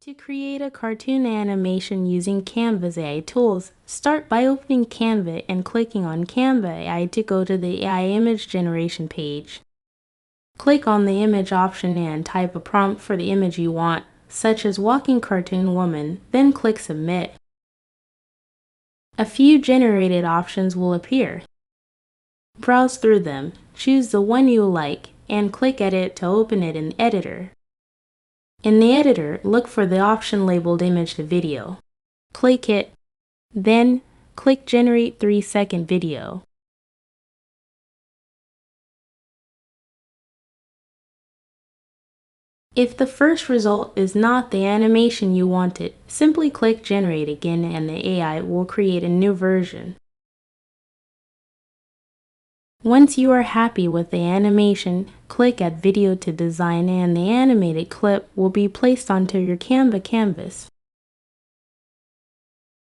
To create a cartoon animation using Canva's AI tools, start by opening Canva and clicking on Canva AI to go to the AI image generation page. Click on the image option and type a prompt for the image you want, such as walking cartoon woman, then click Submit. A few generated options will appear. Browse through them, choose the one you like, and click Edit to open it in the editor. In the editor, look for the option labeled Image to Video. Click it, then click Generate 3-second video. If the first result is not the animation you wanted, simply click Generate again and the AI will create a new version. Once you are happy with the animation, click Add Video to Design and the animated clip will be placed onto your Canva canvas.